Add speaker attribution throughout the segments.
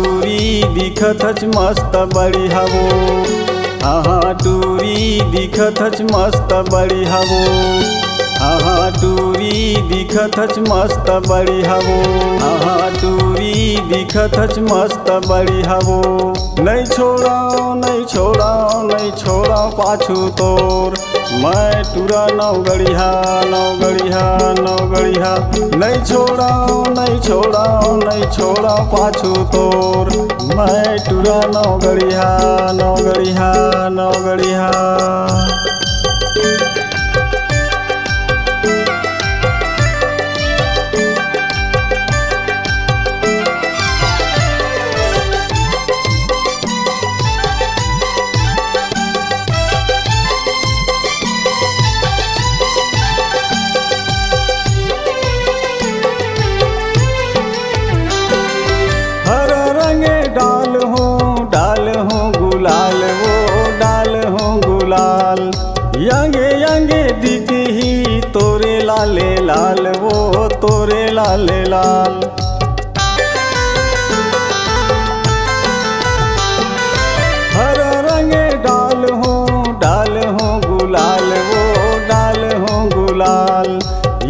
Speaker 1: टूरी दिखत हच मस्त बढ़िया वो। हाँ टूरी दिखत हच मस्त बढ़िया वो। हाँ टूरी दिखत हच मस्त बढ़िया वो। हाँ टूरी दिखत हच मस्त बढ़िया वो। नहीं छोड़ा नहीं छोड़ा नहीं छोड़ा पाछू तोर। मैं टूरा नौगढ़िया नौगढ़िया नौगढ़िया। नहीं छोड़ा नहीं छोड़ा नहीं छोड़ा पाछू तोर। मैं टूरा नौगढ़िया नौगढ़िया नौगढ़िया। डाल हूँ गुलाल वो डाल हूँ गुलाल। यंगे यंगे दिखी ही तोरे लाले लाल वो तोरे लाले लाल। हर रंगे डाल हूँ गुलाल वो डाल हूँ गुलाल।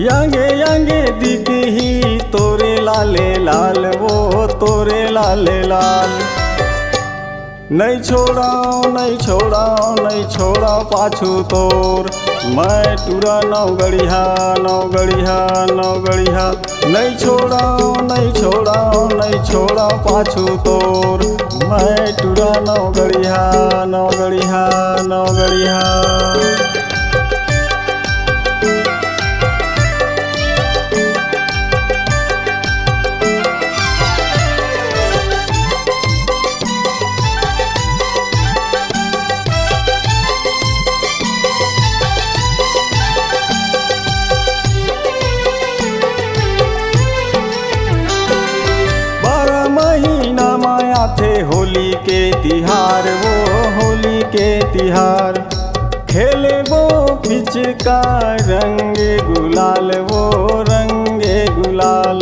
Speaker 1: यंगे यंगे दिखी ही तोरे लाले लाल वो तोरे लाले लाल। नहीं छोड़ा नहीं छोड़ा नहीं छोड़ा पाछू तोर। मैं टूरा नौगढ़िया नौगढ़िया नौगढ़िया। नहीं छोड़ा नहीं छोड़ा नहीं छोड़ा पाछू तोर। मैं टूरा नौगढ़िया नौगढ़िया नौगढ़िया। थे होली के तिहार वो होली के तिहार। खेले वो पिचका रंगे गुलाल वो रंगे गुलाल।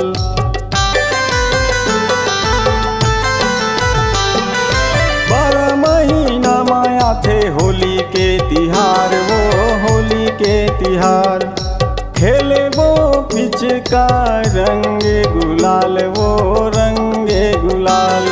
Speaker 1: बारह महीना माया थे होली के तिहार वो होली के तिहार। खेले वो पिचका रंगे गुलाल वो रंगे गुलाल।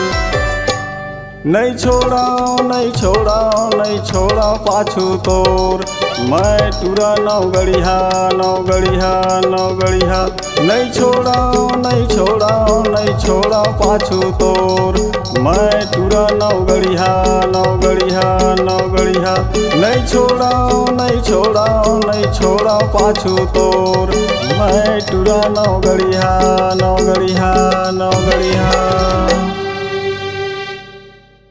Speaker 1: नहीं छोड़ा नहीं छोड़ा नहीं छोड़ा पाछू तोर। मैं टूरा नौगढ़िया नौगढ़िया नौगढ़िया। नहीं छोड़ा नहीं छोड़ा नहीं छोड़ा पाछू तोर। मैं टूरा नौगढ़िया नौगढ़िया नौगढ़िया। नहीं छोड़ा नहीं छोड़ा नहीं छोड़ा पाछू तोर। मैं टूरा नौगढ़िया नौगढ़िया नौगढ़िया।